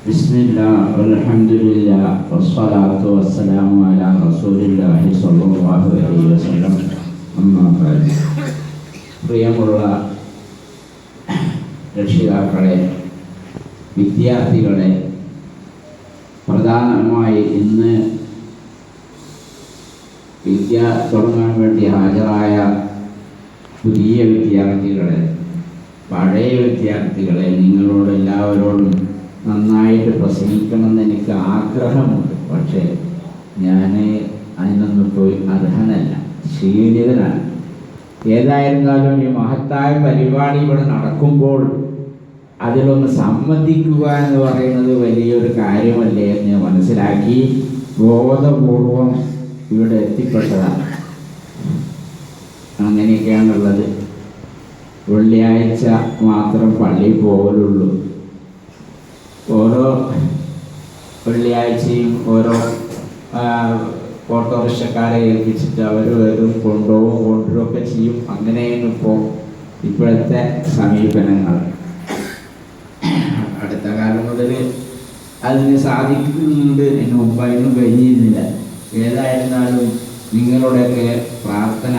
Bismillah, alhamdulillah, wassalatu wassalamu ala rasulillahi sallallahu alaihi wasallam. Amma ba'd. പ്രിയമുള്ള രക്ഷിതാക്കളെ, വിദ്യാർത്ഥികളെ, പ്രധാനമായി ഇന്ന് വിദ്യ തുടങ്ങാൻ വേണ്ടി ഹാജരായ പുതിയ വിദ്യാർത്ഥികളെ, പഴയ വിദ്യാർത്ഥികളെ, നിങ്ങളോട് എല്ലാവരോടും നന്നായിട്ട് പ്രസംഗിക്കണമെന്ന് എനിക്ക് ആഗ്രഹമുണ്ട്. പക്ഷേ ഞാൻ അതിനൊന്നും പോയി അർഹനല്ല, ക്ഷീണിതനാണ്. ഏതായിരുന്നാലും ഈ മഹത്തായ പരിപാടി ഇവിടെ നടക്കുമ്പോൾ അതിലൊന്ന് സംബന്ധിക്കുക എന്ന് പറയുന്നത് വലിയൊരു കാര്യമല്ലേ എന്ന് മനസ്സിലാക്കി ബോധപൂർവം ഇവിടെ എത്തിപ്പെട്ടതാണ്. അങ്ങനെയൊക്കെയാണുള്ളത്. വെള്ളിയാഴ്ച മാത്രം പള്ളിയിൽ പോകലുള്ളൂ. ഓരോ വെള്ളിയാഴ്ചയും ഓരോ ഓട്ടോറിക്ഷക്കാരെ ഏൽപ്പിച്ചിട്ട് അവർ വരും, കൊണ്ടുവരുമൊക്കെ ചെയ്യും. അങ്ങനെയാണ് ഇപ്പോഴത്തെ സമീപനങ്ങൾ. അടുത്ത കാലം മുതൽ അതിന് സാധിക്കുന്നുണ്ട്. അതിന് മുമ്പ് അതിനും കഴിഞ്ഞിരുന്നില്ല. ഏതായിരുന്നാലും നിങ്ങളുടെയൊക്കെ പ്രാർത്ഥന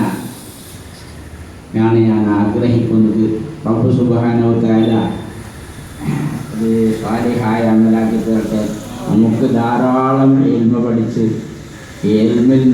ഞാൻ ആഗ്രഹിക്കുന്നത്. റബ്ബ് സുബ്ഹാനഹു വ തആല അത് സാലിഹായ അമലാക്കി തീർക്കാൻ നമുക്ക് ധാരാളം ഇൽമ പഠിച്ച് ഇൽമിൽ